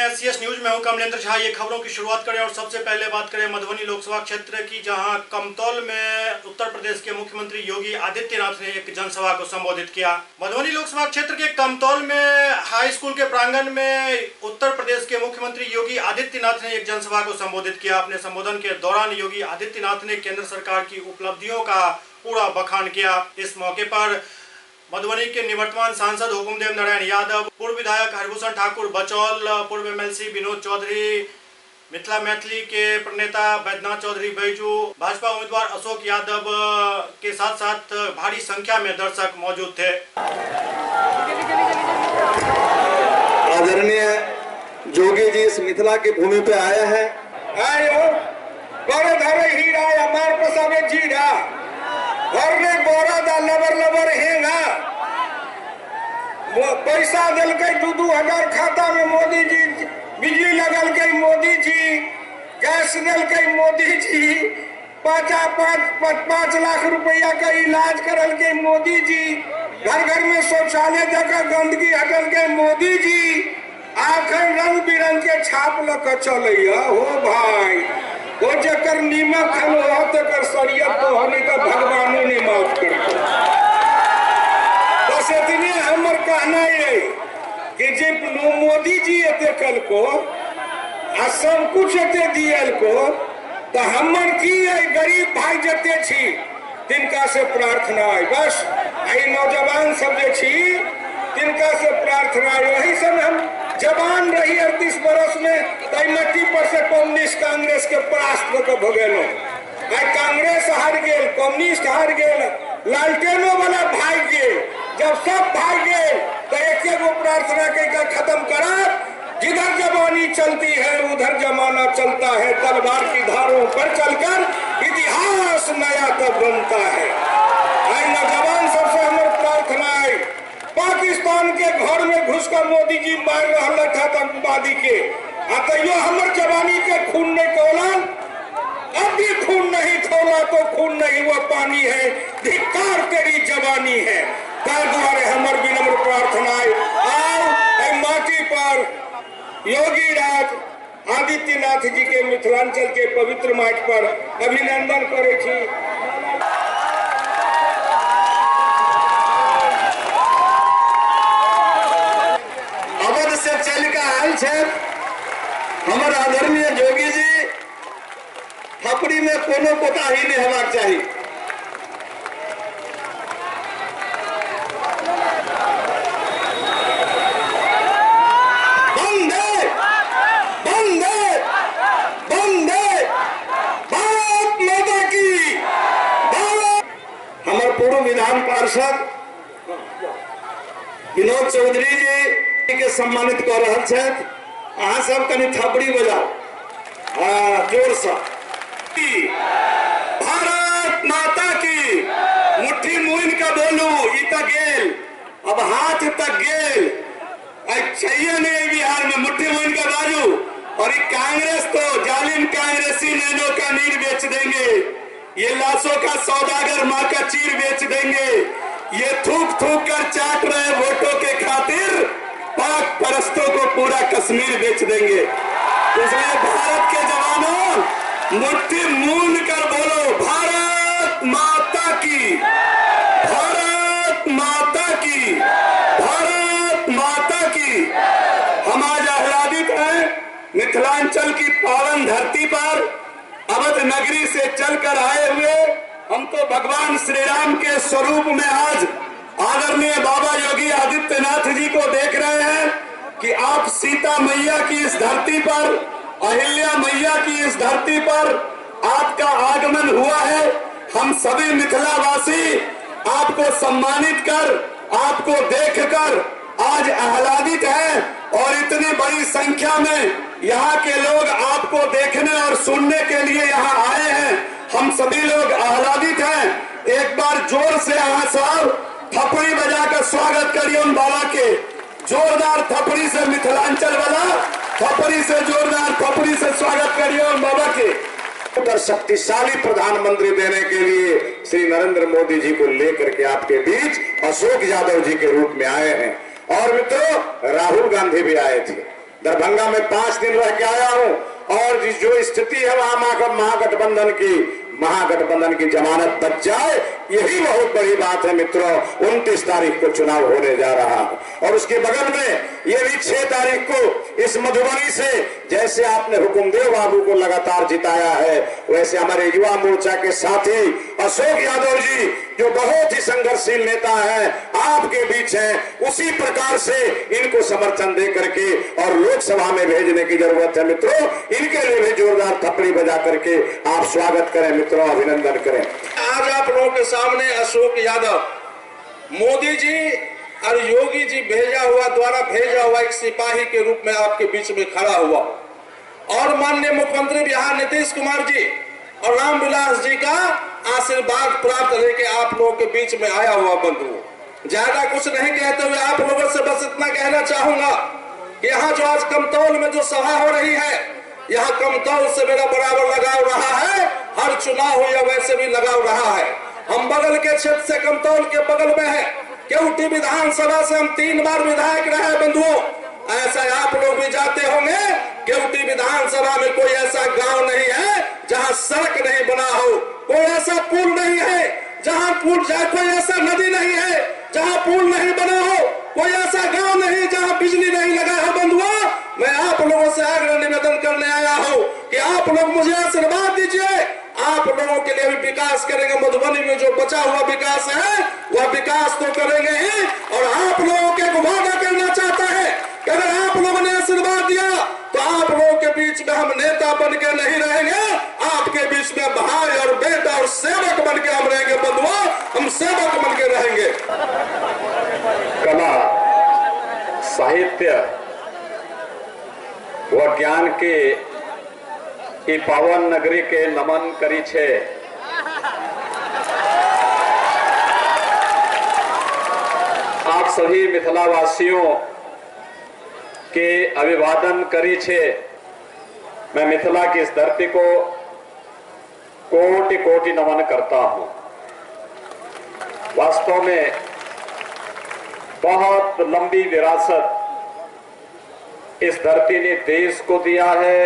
SCS news में हूं कमलेंद्र झा। ये खबरों की शुरुआत करें और सबसे पहले बात करें मधुबनी लोकसभा क्षेत्र की, जहां कमतौल में उत्तर प्रदेश के मुख्यमंत्री योगी आदित्यनाथ ने एक जनसभा को संबोधित किया। मधुबनी लोकसभा क्षेत्र के कमतौल में हाई स्कूल के प्रांगण में उत्तर प्रदेश के मुख्यमंत्री योगी आदित्यनाथ ने एक जनसभा को संबोधित किया। अपने संबोधन के दौरान योगी आदित्यनाथ ने केंद्र सरकार की उपलब्धियों का पूरा बखान किया। इस मौके पर मधुबनी के निवर्तमान सांसद हुकुमदेव नारायण यादव, पूर्व विधायक हरिभूषण ठाकुर बचौल, पूर्व एमएलसी विनोद चौधरी, मिथिला मैथिली के प्रणेता बैद्यनाथ चौधरी बैजू, भाजपा उम्मीदवार अशोक यादव के साथ साथ भारी संख्या में दर्शक मौजूद थे। आदरणीय जोगी जी इस मिथिला की भूमि पे आए हैं। घर में बोरा दा लबर लबर हेगा, पैसा दिल के 2-2 खाता में मोदी जी, बिजली लगल के मोदी जी, गैस दिल के मोदी जी, 5 लाख रुपया का इलाज करल के मोदी जी, घर घर में शौचालय देकर गंदगी हटल के मोदी जी, आखिर रंग बिरंग के छाप लग चल हो भाई। वो जकर नीमक कर शरीयत तो हमें का भगवानों ने माफ कर। बस इतने हमर कहना है कि जब मोदी जी एते कल को आ सब कुछ एते दियल को, तो हमर की है गरीब भाई जते छी तिनका से प्रार्थना है। बस आई नौजवान सब जे छी तिनका से प्रार्थना है। वही समय हम जवान रही 38 बरस में मट्टी पर से कम्युनिस्ट कांग्रेस के परास्त कर भगेलो। कांग्रेस हार गेल, कम्युनिस्ट हार गेल, लालटेनो वाला भाग गेल। जब सब भाग गेल तो एक गो प्रार्थना के खत्म करा, जिधर जवानी चलती है उधर जमाना चलता है, तलवार की धारों पर चलकर इतिहास नया तब बनता है। नौजवान सबसे हमारी प्रार्थना है, पाकिस्तान के घर में घुसकर मोदी जी मार रहा था आतंकवादी के, अतयो हमर जवानी के खून नहीं तोलन, अब भी खून नहीं तोला तो खून नहीं वो पानी है, धिक्कार तेरी जवानी है। तार द्वारे हमर विनम्र प्रार्थना है, आओ माटी पर योगी राज आदित्यनाथ जी के मिथिलांचल के पवित्र माटी पर अभिनंदन करे छी। अवध से चल के आयल छे हमर आदरणीय जोगी जी, थपड़ी में कोनो कोताही नहीं हेबाक चाही। वंदे वंदे वंदे भारत माता की। हमर पूर्व विधान पार्षद विनोद चौधरी जी के सम्मानित कर रहा छथि। अहाँ सब कनी थपड़ी बजाओ जोर से। भारत माता की। मुट्ठी मुइन का बोलू, ई तक गेल, अब हाथ तक गेल। चाहिए नहीं बिहार में मुट्ठी मुइन का बाजू। और ये कांग्रेस तो जालिम कांग्रेसी नैनों का नीर बेच देंगे, ये लाशों का सौदागर माँ का चीर बेच देंगे, ये थूक थूक कर चाट रहे वोटों के खातिर पाक परस्तों को पूरा कश्मीर बेच देंगे। इसलिए भारत के जवानों मुट्ठी मूंद कर बोलो, भारत माता की, भारत माता की, भारत माता की। हम आज आह्लादित हैं मिथिलांचल की पावन धरती पर अवध नगरी से चलकर आए हुए हम तो भगवान श्री राम के स्वरूप में आज आदरणीय बाबा योगी आदित्यनाथ जी को देख रहे हैं कि आप सीता मैया की इस धरती पर, अहिल्या मैया की इस धरती पर आपका आगमन हुआ है। हम सभी मिथिलावासी आपको सम्मानित कर, आपको देखकर आज आह्लादित हैं और इतनी बड़ी संख्या में यहाँ के लोग आपको देखने और सुनने के लिए यहाँ आए हैं। हम सभी लोग आह्लादित हैं। एक बार जोर से यहाँ साहब थपड़ी बजाकर स्वागत करिए उन बाबा के। जोरदार थपड़ी से मिथिलांचल वाला थपड़ी से, जोरदार थपड़ी से स्वागत करिए उन बाबा के। शक्तिशाली प्रधानमंत्री देने के लिए श्री नरेंद्र मोदी जी को लेकर के आपके बीच अशोक यादव जी के रूप में आए हैं। और मित्रों राहुल गांधी भी आए थे। दरभंगा में 5 दिन रह के आया हूं, और जो स्थिति है वहां महागठबंधन की जमानत बच जाए, यही बहुत बड़ी बात है मित्रों। 29 तारीख को चुनाव होने जा रहा है, और उसके बगल में ये भी 6 तारीख को इस मधुबनी से, जैसे आपने हुकुमदेव बाबू को लगातार जिताया है, वैसे हमारे युवा मोर्चा के साथी अशोक यादव जी, जो बहुत ही संघर्षशील नेता है, आपके बीच हैं, उसी प्रकार से इनको समर्थन दे करके और लोकसभा में भेजने की जरूरत है मित्रों। इनके लिए भी जोरदार थप्पड़ी बजा करके आप स्वागत करें मित्रों, अभिनंदन करें। आज आप लोगों के सामने अशोक यादव, मोदी जी और योगी जी द्वारा भेजा हुआ एक सिपाही के रूप में आपके बीच में खड़ा हुआ, और माननीय मुख्यमंत्री बिहार नीतीश कुमार जी और रामविलास जी का आशीर्वाद प्राप्त लेके आप लोगों के बीच में आया हुआ बंधु। ज्यादा कुछ नहीं कहते हुए आप लोगों से बस इतना कहना चाहूंगा कि यहाँ जो आज कमतौल में जो सभा हो रही है, यहाँ कमतौल से मेरा बराबर लगाव रहा है, हर चुनाव हो या वैसे भी लगाव रहा है। हम बगल के क्षेत्र से कमतौल के बगल में है, केवटी विधानसभा से हम 3 बार विधायक रहे बंधुओं। ऐसा आप लोग भी जाते होंगे, केवटी विधानसभा में कोई ऐसा गांव नहीं है जहां सड़क नहीं बना हो, कोई ऐसा पुल नहीं है जहां पुल जाए, कोई ऐसा नदी नहीं है जहां पुल नहीं बना हो, कोई ऐसा गांव नहीं जहां बिजली नहीं लगा है बंधुओं। मैं आप लोगों से आग्रह निवेदन करने आया हूं कि आप लोग मुझे आशीर्वाद दीजिए, आप लोगों के लिए भी विकास करेंगे। मधुबनी में जो बचा हुआ विकास है वह विकास तो करेंगे ही, और आप लोगों के वादा करना चाहता है कि अगर आप लोगों ने आशीर्वाद दिया तो आप लोगों के बीच में हम नेता बन के नहीं रहेंगे, आपके बीच में भाई और बेटा और सेवक बन के हम रहेंगे बंधुओं, हम सेवक बन के रहेंगे। कला, साहित्य व ज्ञान के ई पावन नगरी के नमन करी छे। आप सभी मिथिलावासियों के अभिवादन करी छे। मैं मिथिला की इस धरती को कोटि कोटि नमन करता हूं। वास्तव में बहुत लंबी विरासत इस धरती ने देश को दिया है,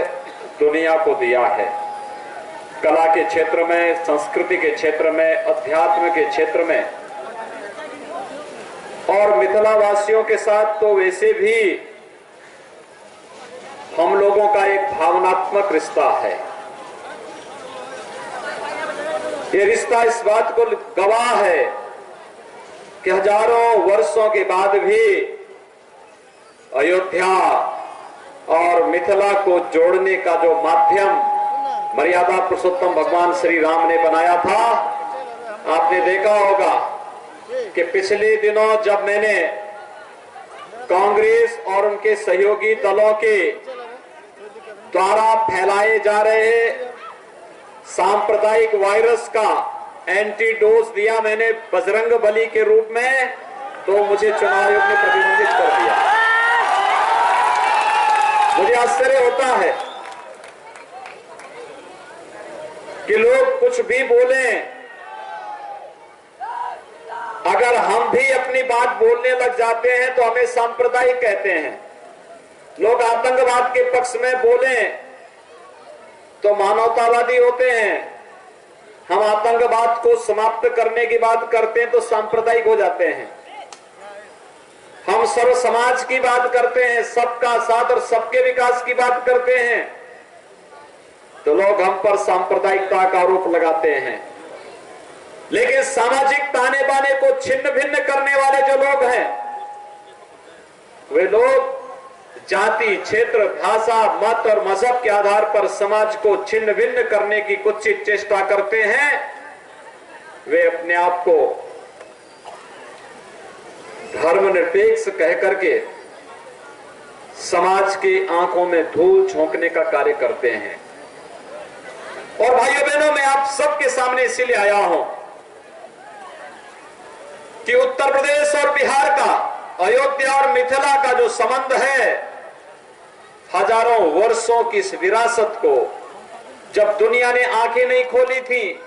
दुनिया को दिया है। कला के क्षेत्र में, संस्कृति के क्षेत्र में, अध्यात्म के क्षेत्र में, और मिथिलावासियों के साथ तो वैसे भी हम लोगों का एक भावनात्मक रिश्ता है। ये रिश्ता इस बात को गवाह है कि हजारों वर्षों के बाद भी अयोध्या और मिथिला को जोड़ने का जो माध्यम मर्यादा पुरुषोत्तम भगवान श्री राम ने बनाया था, आपने देखा होगा कि पिछले दिनों जब मैंने कांग्रेस और उनके सहयोगी दलों के द्वारा फैलाए जा रहे सांप्रदायिक वायरस का एंटीडोज दिया मैंने बजरंग बली के रूप में, तो मुझे चुनाव आयोग ने प्रतिबंधित कर दिया। मुझे आश्चर्य होता है कि लोग कुछ भी बोलें, अगर हम भी अपनी बात बोलने लग जाते हैं तो हमें सांप्रदायिक कहते हैं। लोग आतंकवाद के पक्ष में बोलें तो मानवतावादी होते हैं। हम आतंकवाद को समाप्त करने की बात करते हैं तो सांप्रदायिक हो जाते हैं। हम सर्व समाज की बात करते हैं, सबका साथ और सबके विकास की बात करते हैं, तो लोग हम पर सांप्रदायिकता का आरोप लगाते हैं। लेकिन सामाजिक ताने बाने को छिन्न भिन्न करने वाले जो लोग हैं, वे लोग जाति, क्षेत्र, भाषा, मत और मजहब के आधार पर समाज को छिन्न भिन्न करने की कुत्सित चेष्टा करते हैं। वे अपने आप को धर्मनिरपेक्ष कह करके समाज की आंखों में धूल झोंकने का कार्य करते हैं। और भाइयों बहनों, मैं आप सबके सामने इसीलिए आया हूं कि उत्तर प्रदेश और बिहार का, अयोध्या और मिथिला का जो संबंध है, हजारों वर्षों की इस विरासत को जब दुनिया ने आंखें नहीं खोली थी,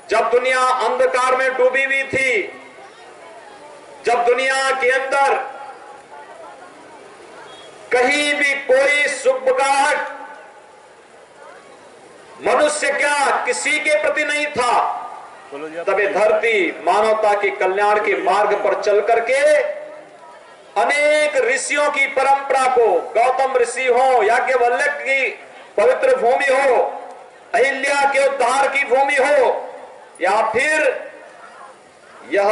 जब दुनिया अंधकार में डूबी हुई थी, जब दुनिया के अंदर कहीं भी कोई सुगबुगाहट मनुष्य क्या किसी के प्रति नहीं था, तब ये धरती मानवता के कल्याण के मार्ग पर चल करके अनेक ऋषियों की परंपरा को, गौतम ऋषि हो, याज्ञवल्क्य की पवित्र भूमि हो, अहिल्या के उद्धार की भूमि हो, या फिर यह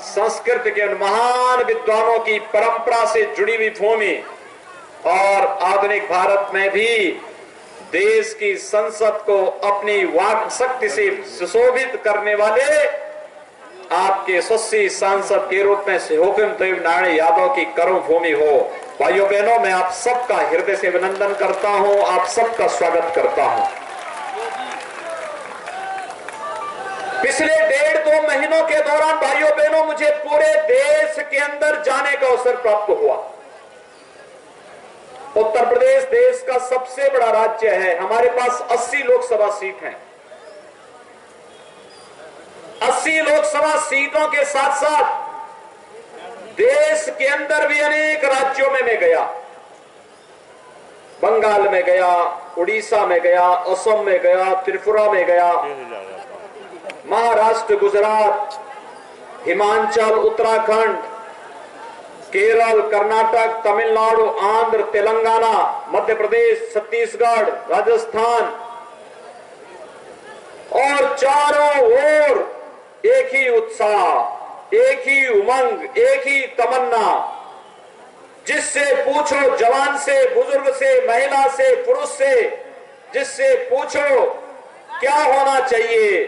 संस्कृत के महान विद्वानों की परंपरा से जुड़ी हुई भूमि, और आधुनिक भारत में भी देश की संसद को अपनी वाक शक्ति से सुशोभित करने वाले आपके यशस्वी सांसद के रूप में हुकुम देव नारायण यादव की कर्म भूमि हो। भाइयों बहनों, मैं आप सबका हृदय से अभिनंदन करता हूं, आप सबका स्वागत करता हूं। पिछले 1.5-2 महीनों के दौरान भाइयों बहनों मुझे पूरे देश के अंदर जाने का अवसर प्राप्त हुआ। उत्तर प्रदेश देश का सबसे बड़ा राज्य है, हमारे पास 80 लोकसभा सीट हैं। 80 लोकसभा सीटों के साथ साथ देश के अंदर भी अनेक राज्यों में मैं गया। बंगाल में गया, उड़ीसा में गया, असम में गया, त्रिपुरा में गया, महाराष्ट्र, गुजरात, हिमाचल, उत्तराखंड, केरल, कर्नाटक, तमिलनाडु, आंध्र, तेलंगाना, मध्य प्रदेश, छत्तीसगढ़, राजस्थान, और चारों ओर एक ही उत्साह, एक ही उमंग, एक ही तमन्ना। जिससे पूछो, जवान से, बुजुर्ग से, महिला से, पुरुष से, जिससे पूछो क्या होना चाहिए,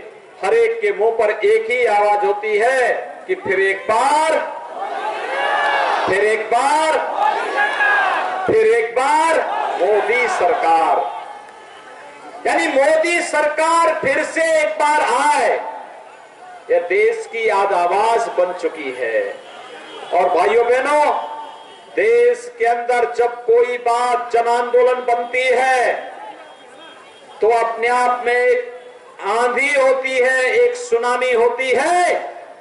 हर एक के मुंह पर एक ही आवाज होती है कि फिर एक बार, फिर एक बार, फिर एक बार मोदी सरकार। यानी मोदी सरकार फिर से एक बार आए, यह देश की आज आवाज बन चुकी है। और भाइयों बहनों, देश के अंदर जब कोई बात जन आंदोलन बनती है तो अपने आप में एक आंधी होती है, एक सुनामी होती है,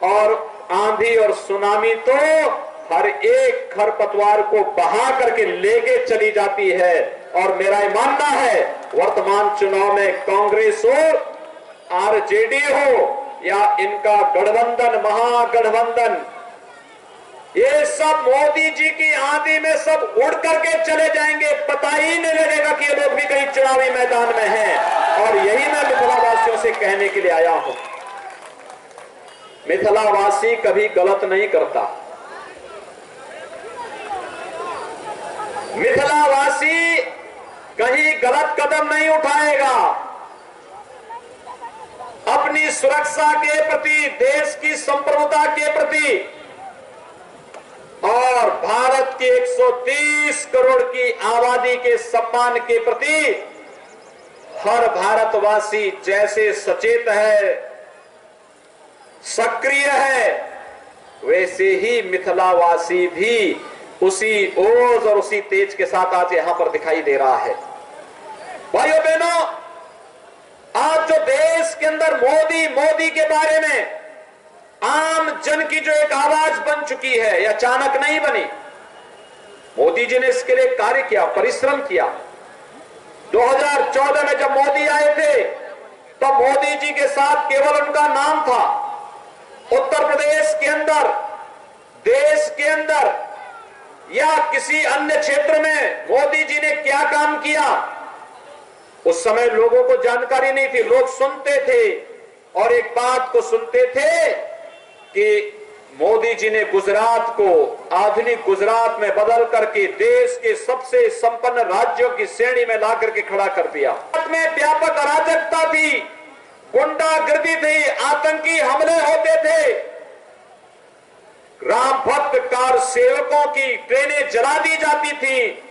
और आंधी और सुनामी तो हर एक खरपतवार को बहा करके लेके चली जाती है। और मेरा मानना है वर्तमान चुनाव में कांग्रेस हो, आरजेडी हो, या इनका गठबंधन, महागठबंधन, ये सब मोदी जी की आंधी में सब उड़ करके चले जाएंगे। पता ही नहीं लगेगा कि ये लोग भी कहीं चुनावी मैदान में हैं। और यही मैं मिथिलावासियों से कहने के लिए आया हूं। मिथिलावासी कभी गलत नहीं करता। मिथिलावासी कहीं गलत कदम नहीं उठाएगा। अपनी सुरक्षा के प्रति, देश की संप्रभुता के प्रति और भारत की 130 करोड़ की आबादी के सम्मान के प्रति हर भारतवासी जैसे सचेत है, सक्रिय है, वैसे ही मिथिलावासी भी उसी ओज और उसी तेज के साथ आज यहां पर दिखाई दे रहा है। भाइयों बहनों, आज जो देश के अंदर मोदी मोदी के बारे में आम जन की जो एक आवाज बन चुकी है, यह अचानक नहीं बनी। मोदी जी ने इसके लिए कार्य किया, परिश्रम किया। 2014 में जब मोदी आए थे तब मोदी जी के साथ केवल उनका नाम था। उत्तर प्रदेश के अंदर, देश के अंदर या किसी अन्य क्षेत्र में मोदी जी ने क्या काम किया, उस समय लोगों को जानकारी नहीं थी। लोग सुनते थे और एक बात को सुनते थे कि मोदी जी ने गुजरात को आधुनिक गुजरात में बदल करके देश के सबसे संपन्न राज्यों की श्रेणी में ला करके खड़ा कर दिया। में व्यापक अराजकता थी, गुंडागर्दी थी, आतंकी हमले होते थे, राम भक्त कार सेवकों की ट्रेनें जला दी जाती थी।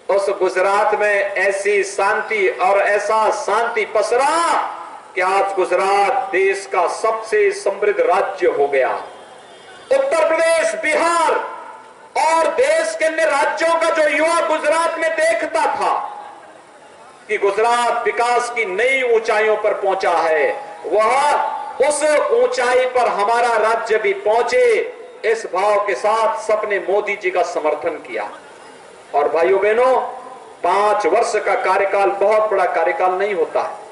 उस गुजरात में ऐसी शांति और ऐसा शांति पसरा कि आज गुजरात देश का सबसे समृद्ध राज्य हो गया। उत्तर प्रदेश, बिहार और देश के अन्य राज्यों का जो युवा गुजरात में देखता था कि गुजरात विकास की नई ऊंचाइयों पर पहुंचा है, वह उस ऊंचाई पर हमारा राज्य भी पहुंचे, इस भाव के साथ सबने मोदी जी का समर्थन किया। और भाइयों बहनों, 5 वर्ष का कार्यकाल बहुत बड़ा कार्यकाल नहीं होता है।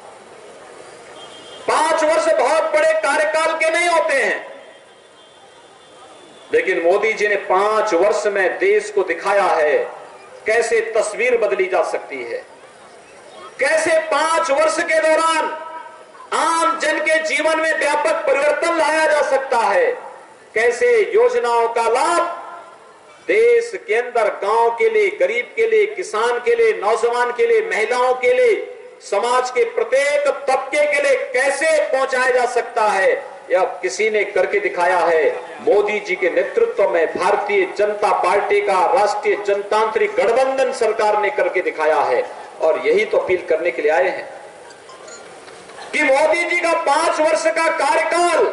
5 वर्ष बहुत बड़े कार्यकाल के नहीं होते हैं, लेकिन मोदी जी ने 5 वर्ष में देश को दिखाया है कैसे तस्वीर बदली जा सकती है, कैसे 5 वर्ष के दौरान आम जन के जीवन में व्यापक परिवर्तन लाया जा सकता है, कैसे योजनाओं का लाभ देश के अंदर गांव के लिए, गरीब के लिए, किसान के लिए, नौजवान के लिए, महिलाओं के लिए, समाज के प्रत्येक तबके के लिए कैसे पहुंचाया जा सकता है, यह किसी ने करके दिखाया है। मोदी जी के नेतृत्व में भारतीय जनता पार्टी का राष्ट्रीय जनतांत्रिक गठबंधन सरकार ने करके दिखाया है। और यही तो अपील करने के लिए आए हैं कि मोदी जी का 5 वर्ष का कार्यकाल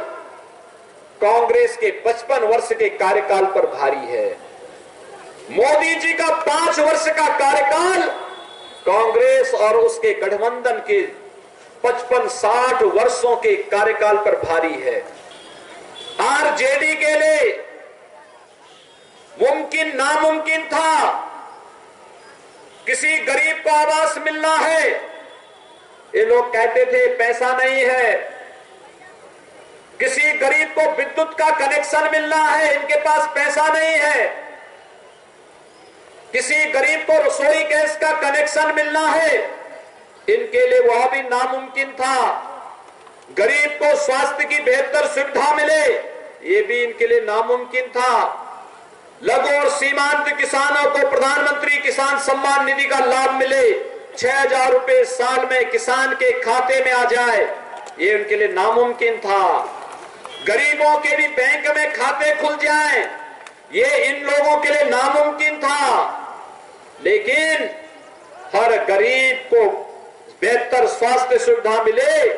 कांग्रेस के 55 वर्ष के कार्यकाल पर भारी है। मोदी जी का 5 वर्ष का कार्यकाल कांग्रेस और उसके गठबंधन के 55-60 वर्षों के कार्यकाल पर भारी है। आरजेडी के लिए मुमकिन नामुमकिन था, किसी गरीब को आवास मिलना है, ये लोग कहते थे पैसा नहीं है। किसी गरीब को विद्युत का कनेक्शन मिलना है, इनके पास पैसा नहीं है। किसी गरीब को रसोई गैस का कनेक्शन मिलना है, इनके लिए वह भी नामुमकिन था। गरीब को स्वास्थ्य की बेहतर सुविधा मिले, ये भी इनके लिए नामुमकिन था। लघु और सीमांत किसानों को प्रधानमंत्री किसान सम्मान निधि का लाभ मिले, 6,000 रुपए साल में किसान के खाते में आ जाए, ये उनके लिए नामुमकिन था। गरीबों के भी बैंक में खाते खुल जाएं, ये इन लोगों के लिए नामुमकिन था। लेकिन हर गरीब को बेहतर स्वास्थ्य सुविधा मिले,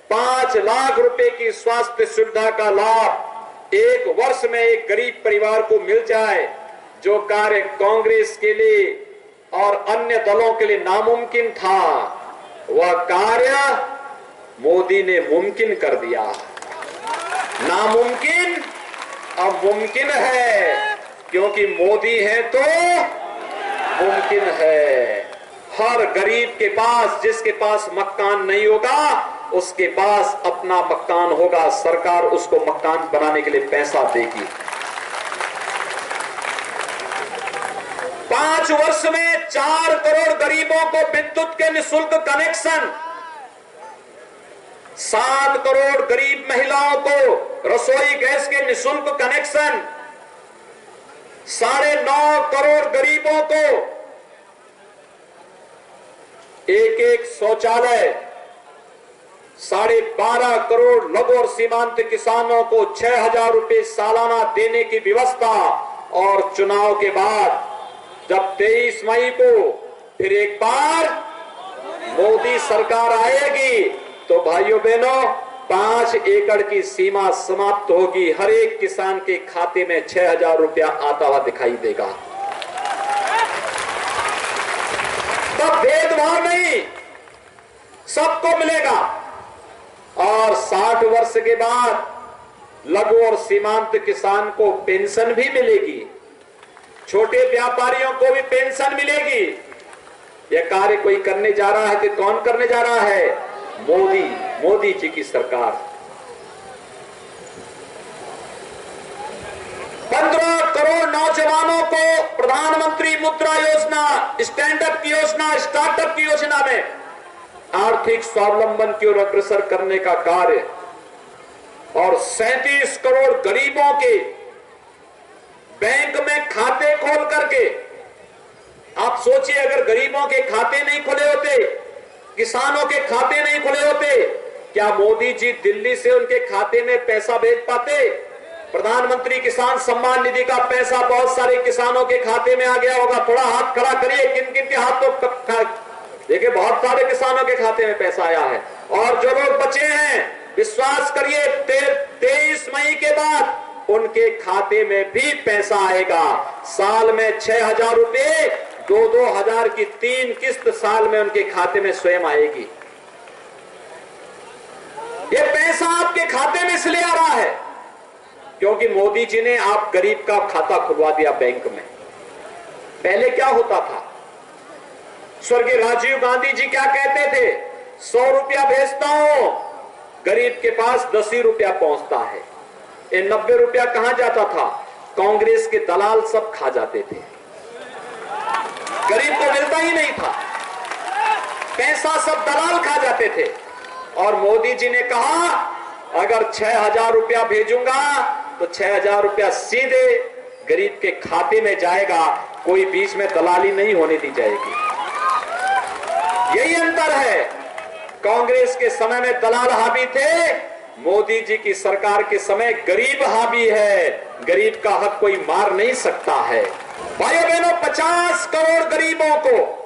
5 लाख रुपए की स्वास्थ्य सुविधा का लाभ 1 वर्ष में एक गरीब परिवार को मिल जाए, जो कार्य कांग्रेस के लिए और अन्य दलों के लिए नामुमकिन था, वह कार्य मोदी ने मुमकिन कर दिया। नामुमकिन अब मुमकिन है, क्योंकि मोदी है तो मुमकिन है। हर गरीब के पास, जिसके पास मकान नहीं होगा, उसके पास अपना मकान होगा। सरकार उसको मकान बनाने के लिए पैसा देगी। 5 वर्ष में 4 करोड़ गरीबों को विद्युत के निःशुल्क कनेक्शन, 7 करोड़ गरीब महिलाओं को रसोई गैस के निःशुल्क कनेक्शन, 9.5 करोड़ गरीबों को एक शौचालय, 12.5 करोड़ लघु और सीमांत किसानों को 6,000 रुपए सालाना देने की व्यवस्था। और चुनाव के बाद जब 23 मई को फिर एक बार मोदी सरकार आएगी, तो भाइयों बहनों 5 एकड़ की सीमा समाप्त होगी। हर एक किसान के खाते में 6,000 रुपया आता हुआ दिखाई देगा। तब भेदभाव नहीं, सबको मिलेगा। और 60 वर्ष के बाद लघु और सीमांत किसान को पेंशन भी मिलेगी, छोटे व्यापारियों को भी पेंशन मिलेगी। यह कार्य कोई करने जा रहा है कि कौन करने जा रहा है? मोदी जी की सरकार। 15 करोड़ नौजवानों को प्रधानमंत्री मुद्रा योजना, स्टैंड अप की योजना, स्टार्टअप की योजना में आर्थिक स्वावलंबन की ओर अग्रसर करने का कार्य। और 37 करोड़ गरीबों के बैंक में खाते खोल करके, आप सोचिए अगर गरीबों के खाते नहीं खुले होते, किसानों के खाते नहीं खुले होते, क्या मोदी जी दिल्ली से उनके खाते में पैसा भेज पाते? प्रधानमंत्री किसान सम्मान निधि का पैसा बहुत सारे किसानों के खाते में आ गया होगा। थोड़ा हाथ खड़ा करिए, किन किन के हाथ तो देखिए, बहुत सारे किसानों के खाते में पैसा आया है। और जो लोग बचे हैं, विश्वास करिए 23 मई के बाद उनके खाते में भी पैसा आएगा। साल में 6,000 रुपए, 2-2 हजार की 3 किस्त साल में उनके खाते में स्वयं आएगी। ये पैसा आपके खाते में इसलिए आ रहा है क्योंकि मोदी जी ने आप गरीब का खाता खुलवा दिया बैंक में। पहले क्या होता था? स्वर्गीय राजीव गांधी जी क्या कहते थे? 100 रुपया भेजता हूं, गरीब के पास 10 ही रुपया पहुंचता है। ये 90 रुपया कहां जाता था? कांग्रेस के दलाल सब खा जाते थे, गरीब को मिलता ही नहीं था, पैसा सब दलाल खा जाते थे। और मोदी जी ने कहा अगर 6,000 रुपया भेजूंगा तो 6,000 रुपया सीधे गरीब के खाते में जाएगा, कोई बीच में दलाली नहीं होने दी जाएगी। यही अंतर है। कांग्रेस के समय में दलाल हावी थे, मोदी जी की सरकार के समय गरीब हावी है। गरीब का हक कोई मार नहीं सकता है। भाइयों बहनों, 50 करोड़ गरीबों को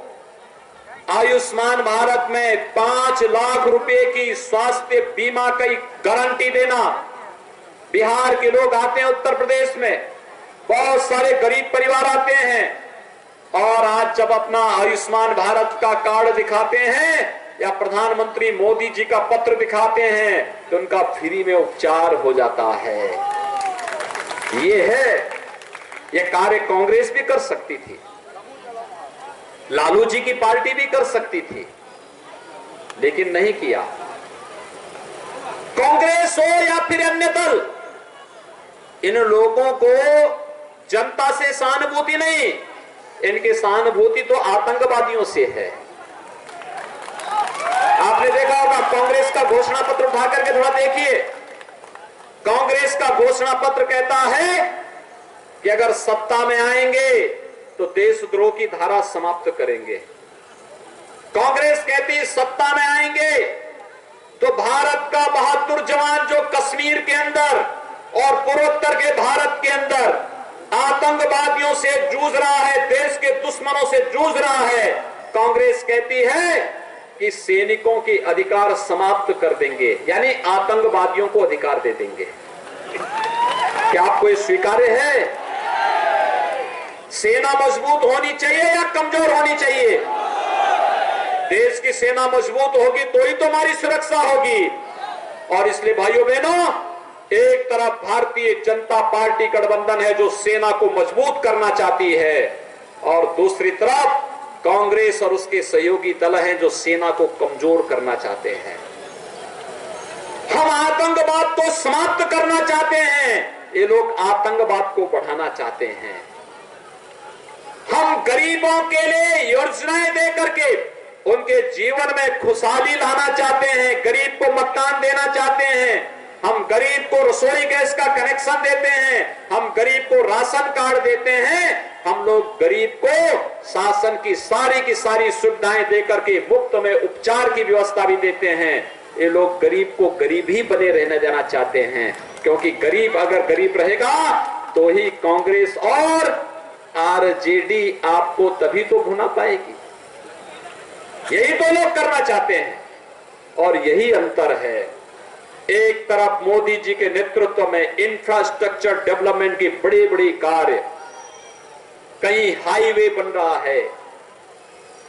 आयुष्मान भारत में 5 लाख रुपए की स्वास्थ्य बीमा की गारंटी देना। बिहार के लोग आते हैं उत्तर प्रदेश में, बहुत सारे गरीब परिवार आते हैं, और आज जब अपना आयुष्मान भारत का कार्ड दिखाते हैं या प्रधानमंत्री मोदी जी का पत्र दिखाते हैं तो उनका फ्री में उपचार हो जाता है। ये है, ये कार्य कांग्रेस भी कर सकती थी, लालू जी की पार्टी भी कर सकती थी, लेकिन नहीं किया। कांग्रेस हो या फिर अन्य दल, इन लोगों को जनता से सहानुभूति नहीं, इनकी सहानुभूति तो आतंकवादियों से है। आपने देखा होगा कांग्रेस का घोषणा पत्र उठा करके थोड़ा देखिए। कांग्रेस का घोषणा पत्र कहता है कि अगर सत्ता में आएंगे तो देशद्रोह की धारा समाप्त करेंगे। कांग्रेस कहती है सत्ता में आएंगे तो भारत का बहादुर जवान जो कश्मीर के अंदर और पूर्वोत्तर के भारत के अंदर आतंकवादियों से जूझ रहा है, देश के दुश्मनों से जूझ रहा है, कांग्रेस कहती है कि सैनिकों के अधिकार समाप्त कर देंगे, यानी आतंकवादियों को अधिकार दे देंगे। क्या आपको ये स्वीकार्य है? सेना मजबूत होनी चाहिए या कमजोर होनी चाहिए? देश की सेना मजबूत होगी तो ही तो हमारी सुरक्षा होगी। और इसलिए भाइयों बहनों, एक तरफ भारतीय जनता पार्टी गठबंधन है जो सेना को मजबूत करना चाहती है, और दूसरी तरफ कांग्रेस और उसके सहयोगी दल हैं जो सेना को कमजोर करना चाहते हैं। हम आतंकवाद को समाप्त करना चाहते हैं, ये लोग आतंकवाद को बढ़ाना चाहते हैं। हम गरीबों के लिए योजनाएं दे करके उनके जीवन में खुशहाली लाना चाहते हैं, गरीब को मकान देना चाहते हैं, हम गरीब को रसोई गैस का कनेक्शन देते हैं, हम गरीब को राशन कार्ड देते हैं, हम लोग गरीब को शासन की सारी सुविधाएं देकर के मुफ्त में उपचार की व्यवस्था भी देते हैं। ये लोग गरीब को गरीब ही बने रहने देना चाहते हैं, क्योंकि गरीब अगर गरीब रहेगा तो ही कांग्रेस और आरजेडी आपको तभी तो भुना पाएगी। यही तो लोग करना चाहते हैं, और यही अंतर है। एक तरफ मोदी जी के नेतृत्व में इंफ्रास्ट्रक्चर डेवलपमेंट की बड़ी बड़ी कार्य, कहीं हाईवे बन रहा है,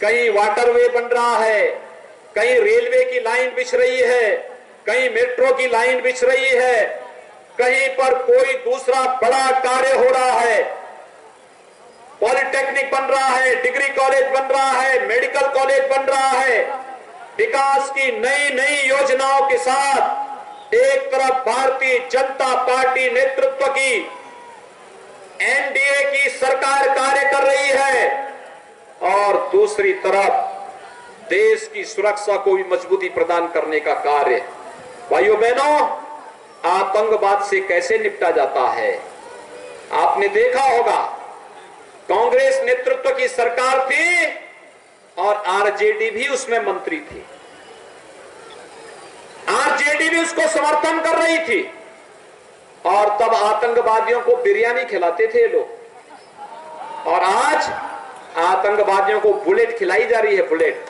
कहीं वाटरवे बन रहा है, कहीं रेलवे की लाइन बिछ रही है, कहीं मेट्रो की लाइन बिछ रही है, कहीं पर कोई दूसरा बड़ा कार्य हो रहा है, पॉलिटेक्निक बन रहा है, डिग्री कॉलेज बन रहा है, मेडिकल कॉलेज बन रहा है। विकास की नई नई योजनाओं के साथ एक तरफ भारतीय जनता पार्टी नेतृत्व की एनडीए की सरकार कार्य कर रही है, और दूसरी तरफ देश की सुरक्षा को भी मजबूती प्रदान करने का कार्य। भाइयों बहनों, आतंकवाद से कैसे निपटा जाता है? आपने देखा होगा कांग्रेस नेतृत्व की सरकार थी और आरजेडी भी उसमें मंत्री थी, आरजेडी भी उसको समर्थन कर रही थी, और तब आतंकवादियों को बिरयानी खिलाते थे लोग, और आज आतंकवादियों को बुलेट खिलाई जा रही है। बुलेट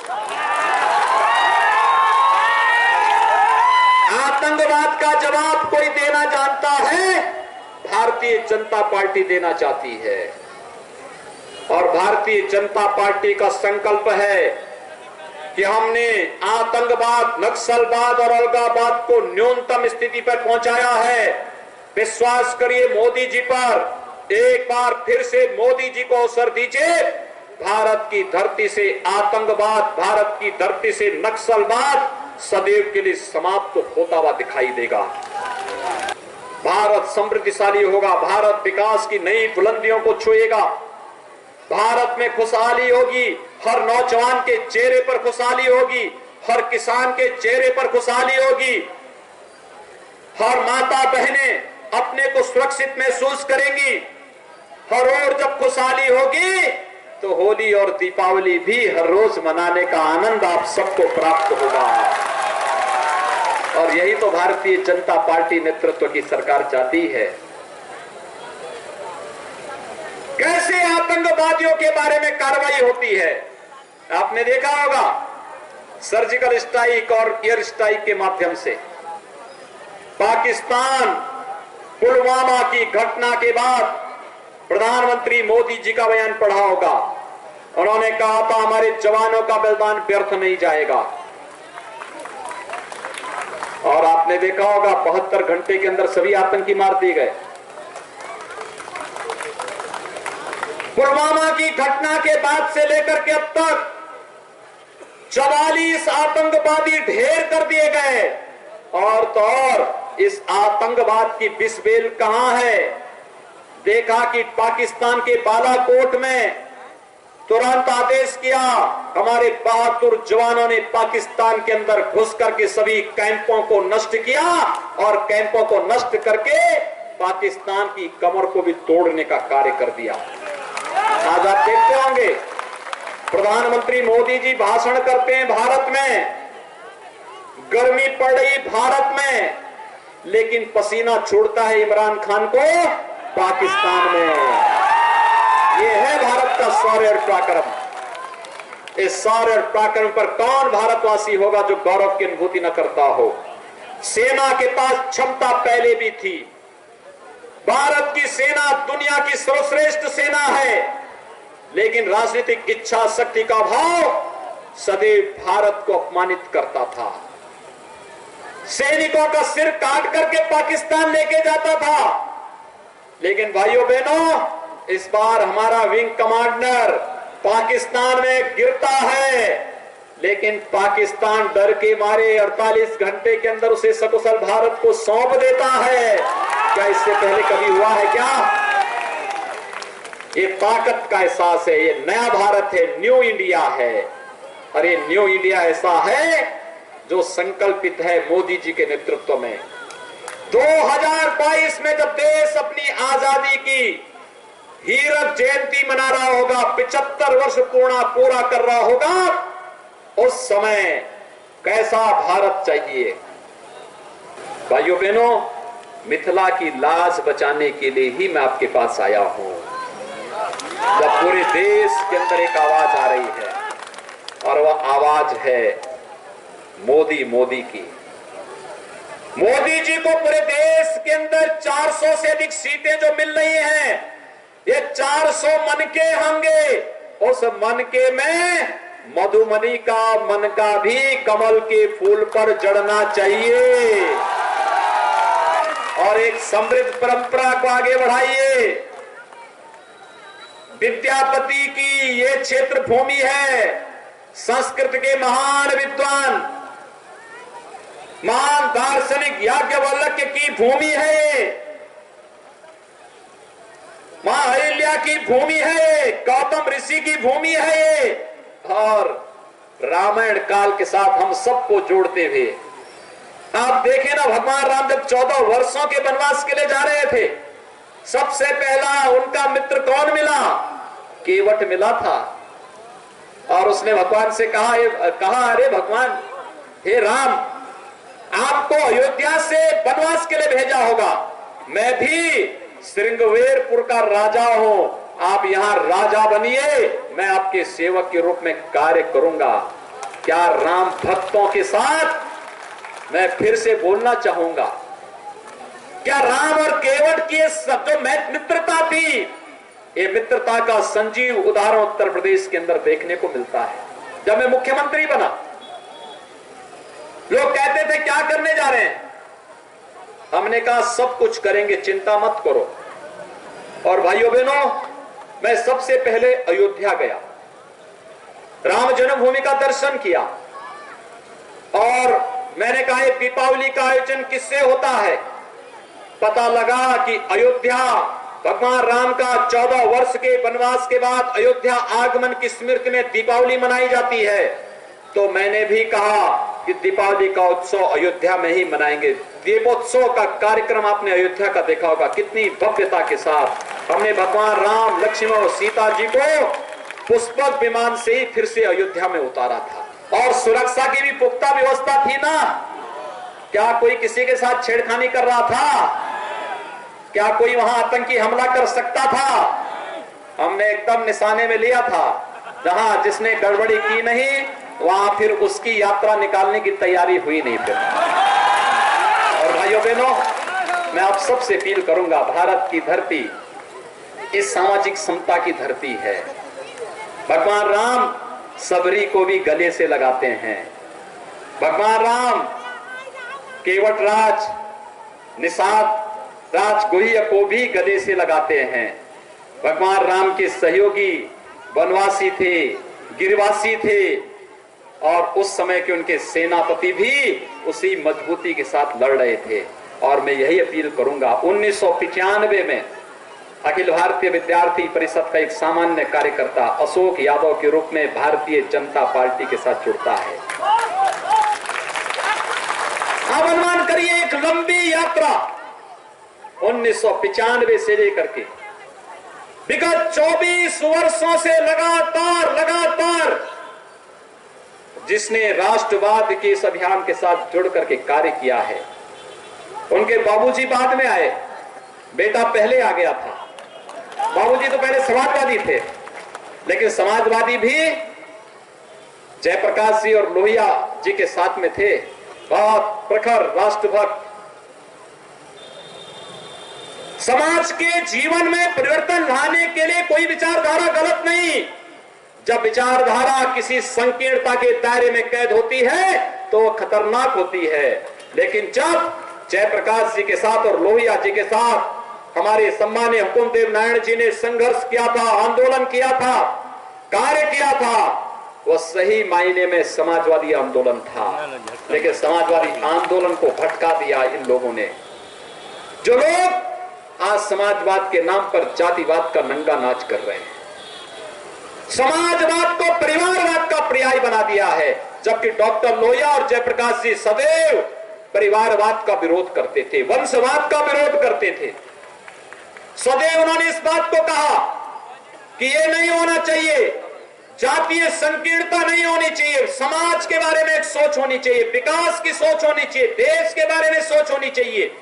आतंकवाद का जवाब कोई देना जानता है, भारतीय जनता पार्टी देना चाहती है, और भारतीय जनता पार्टी का संकल्प है कि हमने आतंकवाद, नक्सलवाद और अलगाववाद को न्यूनतम स्थिति पर पहुंचाया है। विश्वास करिए मोदी जी पर, एक बार फिर से मोदी जी को अवसर दीजिए। भारत की धरती से आतंकवाद, भारत की धरती से नक्सलवाद सदैव के लिए समाप्त होता हुआ दिखाई देगा। भारत समृद्धिशाली होगा, भारत विकास की नई बुलंदियों को छुएगा, भारत में खुशहाली होगी, हर नौजवान के चेहरे पर खुशहाली होगी, हर किसान के चेहरे पर खुशहाली होगी, हर माता बहनें अपने को सुरक्षित महसूस करेंगी। हर ओर जब खुशहाली होगी तो होली और दीपावली भी हर रोज मनाने का आनंद आप सबको प्राप्त होगा। और यही तो भारतीय जनता पार्टी नेतृत्व की सरकार चाहती है। कैसे आतंकवादियों के बारे में कार्रवाई होती है, आपने देखा होगा। सर्जिकल स्ट्राइक और एयर स्ट्राइक के माध्यम से पाकिस्तान पुलवामा की घटना के बाद प्रधानमंत्री मोदी जी का बयान पढ़ा होगा। उन्होंने कहा था हमारे जवानों का बलिदान व्यर्थ नहीं जाएगा। और आपने देखा होगा 72 घंटे के अंदर सभी आतंकी मार दिए गए। पुलवामा की घटना के बाद से लेकर के अब तक 44 आतंकवादी ढेर कर दिए गए। और तो और इस आतंकवाद की बिस्बेल कहां है? देखा कि पाकिस्तान के बालाकोट में तुरंत आदेश किया, हमारे बहादुर जवानों ने पाकिस्तान के अंदर घुस करके सभी कैंपों को नष्ट किया और कैंपों को नष्ट करके पाकिस्तान की कमर को भी तोड़ने का कार्य कर दिया। आज आप देखते होंगे प्रधानमंत्री मोदी जी भाषण करते हैं भारत में, गर्मी पड़ रही भारत में, लेकिन पसीना छोड़ता है इमरान खान को पाकिस्तान में। यह है भारत का शौर्य और पराक्रम। इस शौर्य और पराक्रम पर कौन भारतवासी होगा जो गौरव की अनुभूति न करता हो? सेना के पास क्षमता पहले भी थी। भारत की सेना दुनिया की सर्वश्रेष्ठ सेना है, लेकिन राजनीतिक इच्छा शक्ति का अभाव सदैव भारत को अपमानित करता था। सैनिकों का सिर काट करके पाकिस्तान लेके जाता था। लेकिन भाइयों बहनों, इस बार हमारा विंग कमांडर पाकिस्तान में गिरता है, लेकिन पाकिस्तान डर के मारे 48 घंटे के अंदर उसे सकुशल भारत को सौंप देता है। क्या इससे पहले कभी हुआ है क्या? ये ताकत का एहसास है, ये नया भारत है, न्यू इंडिया है। और ये न्यू इंडिया ऐसा है जो संकल्पित है मोदी जी के नेतृत्व में। 2022 में जब देश अपनी आजादी की हीरक जयंती मना रहा होगा, 75 वर्ष पूरा कर रहा होगा, उस समय कैसा भारत चाहिए? भाइयों बहनों, मिथिला की लाज बचाने के लिए ही मैं आपके पास आया हूं। जब पूरे देश के अंदर एक आवाज आ रही है और वह आवाज है मोदी की। मोदी जी को पूरे देश के अंदर 400 से अधिक सीटें जो मिल रही हैं, ये 400 मनके होंगे। उस मनके में मधुमनी का मनका भी कमल के फूल पर जड़ना चाहिए और एक समृद्ध परंपरा को आगे बढ़ाइए। विद्यापति की ये क्षेत्र भूमि है, संस्कृत के महान विद्वान, महान दार्शनिक याज्ञवल्क्य की भूमि है, मां अहिल्या की भूमि है, गौतम ऋषि की भूमि है। और रामायण काल के साथ हम सबको जोड़ते हुए आप देखें ना, भगवान राम जब 14 वर्षों के वनवास के लिए जा रहे थे, सबसे पहला उनका मित्र कौन मिला? केवट मिला था। और उसने भगवान से कहा अरे भगवान, हे राम, आपको अयोध्या से वनवास के लिए भेजा होगा, मैं भी श्रृंगवेरपुर का राजा हूं, आप यहां राजा बनिए, मैं आपके सेवक के रूप में कार्य करूंगा। क्या राम भक्तों के साथ मैं फिर से बोलना चाहूंगा, क्या राम और केवट की जो मित्रता थी, ये मित्रता का संजीव उदाहरण उत्तर प्रदेश के अंदर देखने को मिलता है। जब मैं मुख्यमंत्री बना, लोग कहते थे क्या करने जा रहे हैं? हमने कहा सब कुछ करेंगे, चिंता मत करो। और भाइयों बहनों, मैं सबसे पहले अयोध्या गया, राम जन्मभूमि का दर्शन किया और मैंने कहा दीपावली का आयोजन किससे होता है। पता लगा कि अयोध्या भगवान राम का 14 वर्ष के वनवास के बाद अयोध्या आगमन की स्मृति में दीपावली मनाई जाती है। तो मैंने भी कहा कि दीपावली का उत्सव अयोध्या में ही मनाएंगे। दीपोत्सव का कार्यक्रम आपने अयोध्या का देखा होगा, कितनी भव्यता के साथ हमने भगवान राम, लक्ष्मण और सीता जी को पुष्पक विमान से ही फिर से अयोध्या में उतारा था। और सुरक्षा की भी पुख्ता व्यवस्था थी ना। क्या कोई किसी के साथ छेड़खानी कर रहा था? क्या कोई वहां आतंकी हमला कर सकता था? हमने एकदम निशाने में लिया था। जहां जिसने गड़बड़ी की नहीं, वहां फिर उसकी यात्रा निकालने की तैयारी हुई नहीं फिर। और भाइयों बहनों, मैं आप सबसे अपील करूंगा, भारत की धरती इस सामाजिक समता की धरती है। भगवान राम सबरी को भी गले से लगाते हैं। भगवान राम केवट राज, निषाद राज गुह्य को भी गले से लगाते हैं। भगवान राम के सहयोगी वनवासी थे, गिरवासी थे और उस समय के उनके सेनापति भी उसी मजबूती के साथ लड़ रहे थे। और मैं यही अपील करूंगा, 1995 में अखिल भारतीय विद्यार्थी परिषद का एक सामान्य कार्यकर्ता अशोक यादव के रूप में भारतीय जनता पार्टी के साथ जुड़ता है। आप अनुमान करिए, एक लंबी यात्रा 1995 से लेकर के विगत 24 वर्षों से लगातार जिसने राष्ट्रवाद के इस अभियान के साथ जुड़ करके कार्य किया है। उनके बाबूजी बाद में आए, बेटा पहले आ गया था। बाबूजी तो पहले समाजवादी थे, लेकिन समाजवादी भी जयप्रकाश जी और लोहिया जी के साथ में थे। बहुत प्रखर राष्ट्रभक्त। समाज के जीवन में परिवर्तन लाने के लिए कोई विचारधारा गलत नहीं। जब विचारधारा किसी संकीर्णता के दायरे में कैद होती है तो वो खतरनाक होती है। लेकिन जब जयप्रकाश जी के साथ और लोहिया जी के साथ हमारे सम्मानीय हुकुमदेव नारायण जी ने संघर्ष किया था, आंदोलन किया था, कार्य किया था, वह सही मायने में समाजवादी आंदोलन था। लेकिन समाजवादी आंदोलन को भटका दिया इन लोगों ने। जो लोग आज समाजवाद के नाम पर जातिवाद का नंगा नाच कर रहे हैं, समाजवाद को परिवारवाद का पर्याय बना दिया है। जबकि डॉक्टर लोहिया और जयप्रकाश जी सदैव परिवारवाद का विरोध करते थे, वंशवाद का विरोध करते थे। सदैव उन्होंने इस बात को कहा कि ये नहीं होना चाहिए, जातीय संकीर्णता नहीं होनी चाहिए, समाज के बारे में एक सोच होनी चाहिए, विकास की सोच होनी चाहिए, देश के बारे में सोच होनी चाहिए।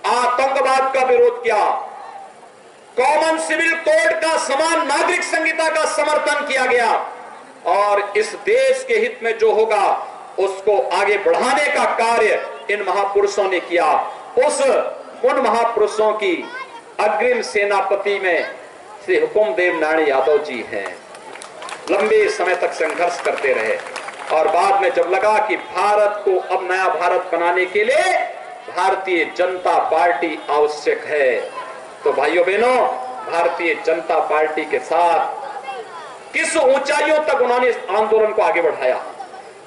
आतंकवाद का विरोध किया, कॉमन सिविल कोड का, समान नागरिक संहिता का समर्थन किया गया और इस देश के हित में जो होगा उसको आगे बढ़ाने का कार्य इन महापुरुषों ने किया। उन महापुरुषों की अग्रिम सेनापति में श्री हुकुमदेव नारायण यादव जी हैं। लंबे समय तक संघर्ष करते रहे और बाद में जब लगा कि भारत को अब नया भारत बनाने के लिए भारतीय जनता पार्टी आवश्यक है, तो भाइयों बहनों, भारतीय जनता पार्टी के साथ किस ऊंचाइयों तक उन्होंने इस आंदोलन को आगे बढ़ाया।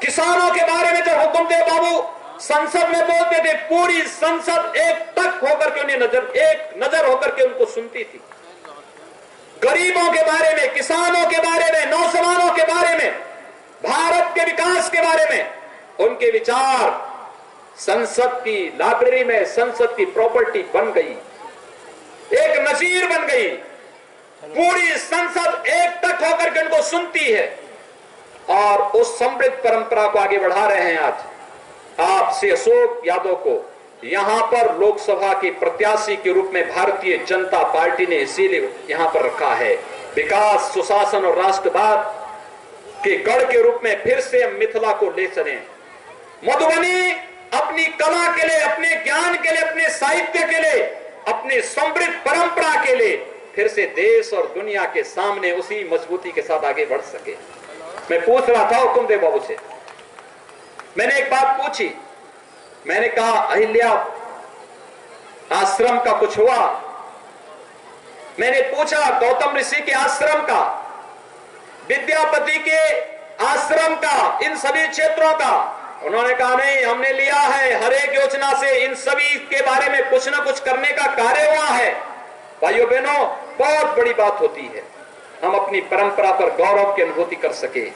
किसानों के बारे में जब हुकुमदेव बाबू संसद में बोलते थे, पूरी संसद एक टक होकर के उन्हें एक नजर होकर के उनको सुनती थी। गरीबों के बारे में, किसानों के बारे में, नौजवानों के बारे में, भारत के विकास के बारे में उनके विचार संसद की लाइब्रेरी में, संसद की प्रॉपर्टी बन गई, एक नजीर बन गई। पूरी संसद एक टक होकर के उनको सुनती है और उस समृद्ध परंपरा को आगे बढ़ा रहे हैं। आज आपसे अशोक यादव को यहां पर लोकसभा के प्रत्याशी के रूप में भारतीय जनता पार्टी ने इसीलिए यहां पर रखा है। विकास, सुशासन और राष्ट्रवाद के गढ़ के रूप में फिर से हम मिथिला को ले चले। मधुबनी अपनी कला के लिए, अपने ज्ञान के लिए, अपने साहित्य के लिए, अपने समृद्ध परंपरा के लिए फिर से देश और दुनिया के सामने उसी मजबूती के साथ आगे बढ़ सके। मैं पूछ रहा था हुकुमदेव बाबू से, मैंने एक बात पूछी, मैंने कहा अहिल्या आश्रम का कुछ हुआ? मैंने पूछा गौतम ऋषि के आश्रम का, विद्यापति के आश्रम का, इन सभी क्षेत्रों का। उन्होंने कहा नहीं, हमने लिया है, हर एक योजना से इन सभी के बारे में कुछ न कुछ करने का कार्य हुआ है। भाइयों बहनों, बहुत बड़ी बात होती है हम अपनी परंपरा पर गौरव की अनुभूति कर सके,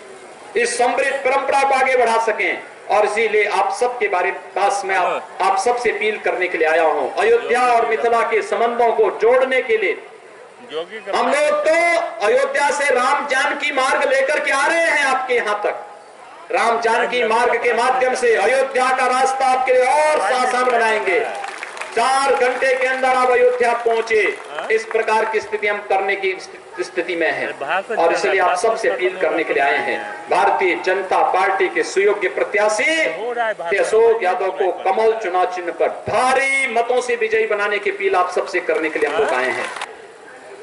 इस समृद्ध परंपरा को आगे बढ़ा सकें। और इसीलिए आप सबके पास में आप सबसे अपील करने के लिए आया हूं। अयोध्या और मिथिला के संबंधों को जोड़ने के लिए हम लोग तो अयोध्या से राम जानकी मार्ग लेकर के आ रहे हैं आपके यहां तक। राम जानकी मार्ग के माध्यम से अयोध्या का रास्ता आपके लिए और आसान बनाएंगे। 4 घंटे के अंदर आप अयोध्या पहुंचे, इस प्रकार की स्थिति हम करने की स्थिति में है। और इसलिए आप सबसे अपील करने के लिए आए हैं। भारतीय जनता पार्टी के सुयोग्य प्रत्याशी अशोक यादव को कमल चुनाव चिन्ह पर भारी मतों से विजयी बनाने की अपील आप सबसे करने के लिए हम लोग आए हैं।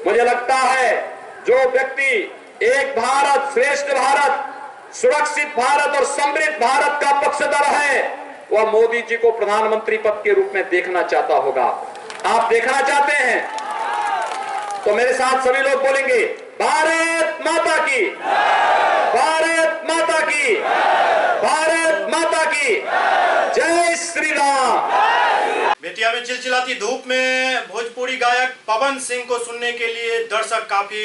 मुझे लगता है जो व्यक्ति एक भारत श्रेष्ठ भारत, सुरक्षित भारत और समृद्ध भारत का पक्षधर है, वह मोदी जी को प्रधानमंत्री पद के रूप में देखना चाहता होगा। आप देखना चाहते हैं तो मेरे साथ सभी लोग बोलेंगे, भारत माता की, भारत माता की, भारत माता की, जय श्री राम। बेतिया में चिलचिलाती धूप में भोजपुरी गायक पवन सिंह को सुनने के लिए दर्शक काफी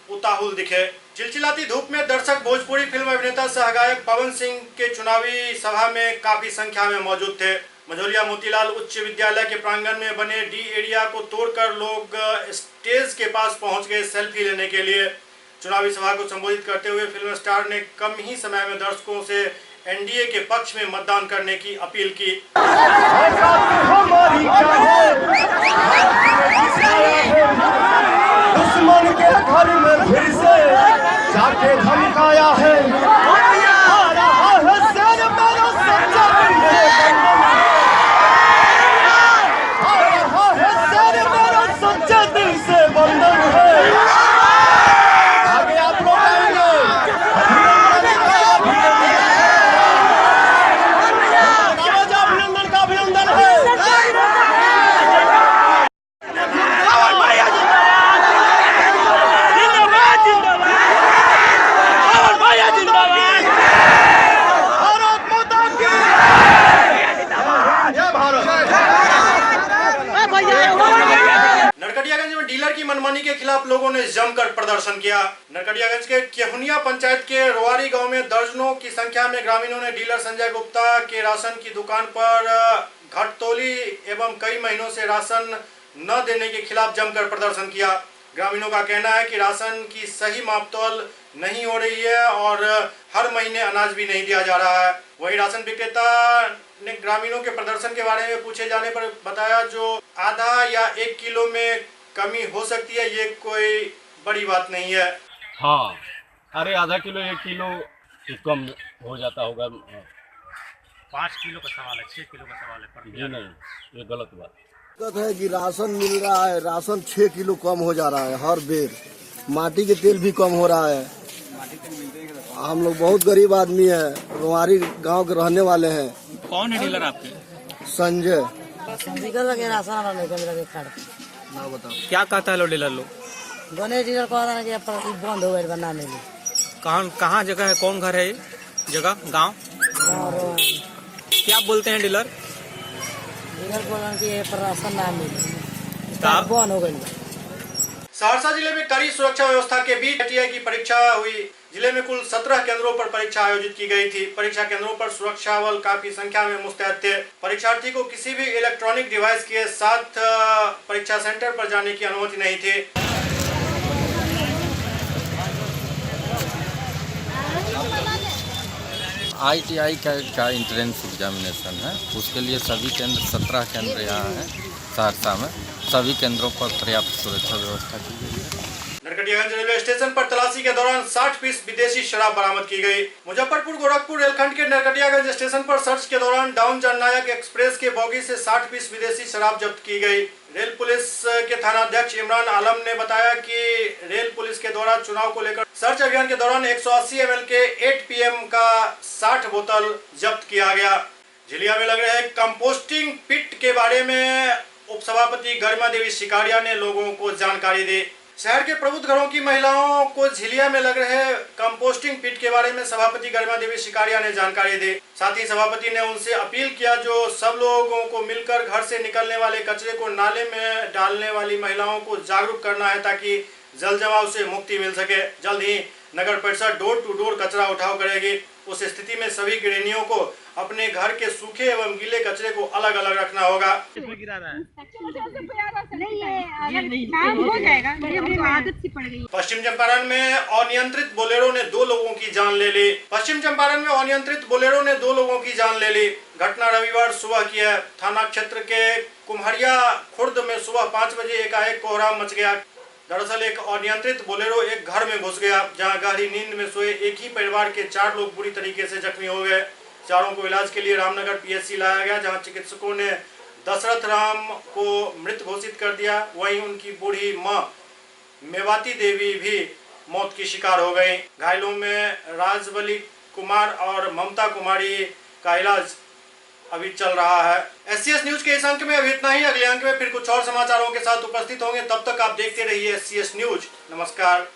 उताहुल दिखे। चिलचिलाती धूप में दर्शक भोजपुरी फिल्म अभिनेता सह गायक पवन सिंह के चुनावी सभा में काफी संख्या में मौजूद थे। मझौलिया मोतीलाल उच्च विद्यालय के प्रांगण में बने डी एरिया को तोड़कर लोग स्टेज के पास पहुंच गए सेल्फी लेने के लिए। चुनावी सभा को संबोधित करते हुए फिल्म स्टार ने कम ही समय में दर्शकों से एनडीए के पक्ष में मतदान करने की अपील की। दुश्मन के घर में फिर से जाके धमकाया है, सच्चे दिल से बंधन है। आगे आप लोग आएंगे, अभिनंदन का अभिनंदन है। नरकटियागंज में डीलर की मनमानी के खिलाफ लोगों ने जमकर प्रदर्शन किया। नरकटियागंज के केहुनिया पंचायत के रोवारी गांव में दर्जनों की संख्या में ग्रामीणों ने डीलर संजय गुप्ता के राशन की दुकान पर घटतोली एवं कई महीनों से राशन न देने के खिलाफ जमकर प्रदर्शन किया। ग्रामीणों का कहना है कि राशन की सही मापतौल नहीं हो रही है और हर महीने अनाज भी नहीं दिया जा रहा है। वहीं राशन विक्रेता ने ग्रामीणों के प्रदर्शन के बारे में पूछे जाने पर बताया जो आधा या 1 किलो में कमी हो सकती है, ये कोई बड़ी बात नहीं है। हाँ, अरे आधा किलो 1 किलो कम हो जाता होगा। 5 किलो का सवाल है, 6 किलो का सवाल है। जी नहीं, ये गलत बात दिक्कत है कि राशन मिल रहा है, राशन 6 किलो कम हो जा रहा है हर बेर। माटी के तेल भी कम हो रहा है। हम लोग बहुत गरीब आदमी है, रोवारी गांव के रहने वाले हैं। कौन है डीलर आपके? संजय। ना बताओ क्या कहता है लो डीलर लोग? दोनों डीलर को कि बंद हो गए बनाने में। कहाँ जगह है, कौन घर है ये जगह, गाँव? क्या बोलते हैं डीलर? डीलर बोल रहे कि राशन ना मिले, बंद हो गई। सहरसा जिले में कड़ी सुरक्षा व्यवस्था के बीच आईटीआई की परीक्षा हुई। जिले में कुल 17 केंद्रों पर परीक्षा आयोजित की गई थी। परीक्षा केंद्रों पर सुरक्षा बल काफी संख्या में मुस्तैद थे। परीक्षार्थी को किसी भी इलेक्ट्रॉनिक डिवाइस के साथ परीक्षा सेंटर पर जाने की अनुमति नहीं थी। आईटीआई का एंट्रेंस एग्जामिनेशन है, उसके लिए सभी केंद्र 17 केंद्र यहाँ हैं सहरसा में। सभी केंद्रों पर पर्याप्त सुरक्षा व्यवस्था की गई है। नरकटियागंज रेलवे स्टेशन पर तलाशी के दौरान 60 पीस विदेशी शराब बरामद की गई। मुजफ्फरपुर गोरखपुर रेलखंड के नरकटियागंज स्टेशन पर सर्च के दौरान डाउन जननायक एक्सप्रेस के बोगी से 60 पीस विदेशी शराब जब्त की गई। रेल पुलिस के थानाध्यक्ष इमरान आलम ने बताया कि रेल पुलिस के द्वारा चुनाव को लेकर सर्च अभियान के दौरान 180 ml के 8 PM का 60 बोतल जब्त किया गया। झिलिया में लग रहे कंपोस्टिंग पिट के बारे में उपसभापति गरिमा देवी शिकारिया ने लोगों को जानकारी दी। शहर के प्रबुद्ध घरों की महिलाओं को झिलिया में लग रहे कंपोस्टिंग पिट के बारे में सभापति गरिमा देवी शिकारिया ने जानकारी दी। साथ ही सभापति ने उनसे अपील किया जो सब लोगों को मिलकर घर से निकलने वाले कचरे को नाले में डालने वाली महिलाओं को जागरूक करना है ताकि जल जमाव से मुक्ति मिल सके। जल्द ही नगर परिषद डोर टू डोर कचरा उठाव करेगी। उस स्थिति में सभी गृहिणियों को अपने घर के सूखे एवं गीले कचरे को अलग अलग रखना होगा। पश्चिम चंपारण में अनियंत्रित बोलेरो ने 2 लोगों की जान ले ली। पश्चिम चंपारण में अनियंत्रित बोलेरो ने 2 लोगों की जान ले ली। घटना रविवार सुबह की है। थाना क्षेत्र के कुम्हरिया खुर्द में सुबह 5 बजे एकाएक कोहराम मच गया। दरअसल एक अनियंत्रित बोलेरो एक घर में घुस गया, जहां गहरी नींद में सोए एक ही परिवार के 4 लोग बुरी तरीके से जख्मी हो गए। चारों को इलाज के लिए रामनगर पीएचसी लाया गया, जहां चिकित्सकों ने दशरथ राम को मृत घोषित कर दिया। वहीं उनकी बूढ़ी मां मेवाती देवी भी मौत की शिकार हो गई। घायलों में राजबली कुमार और ममता कुमारी का इलाज अभी चल रहा है। SCS न्यूज के इस अंक में अभी इतना ही। अगले अंक में फिर कुछ और समाचारों के साथ उपस्थित होंगे। तब तक आप देखते रहिए SCS न्यूज। नमस्कार।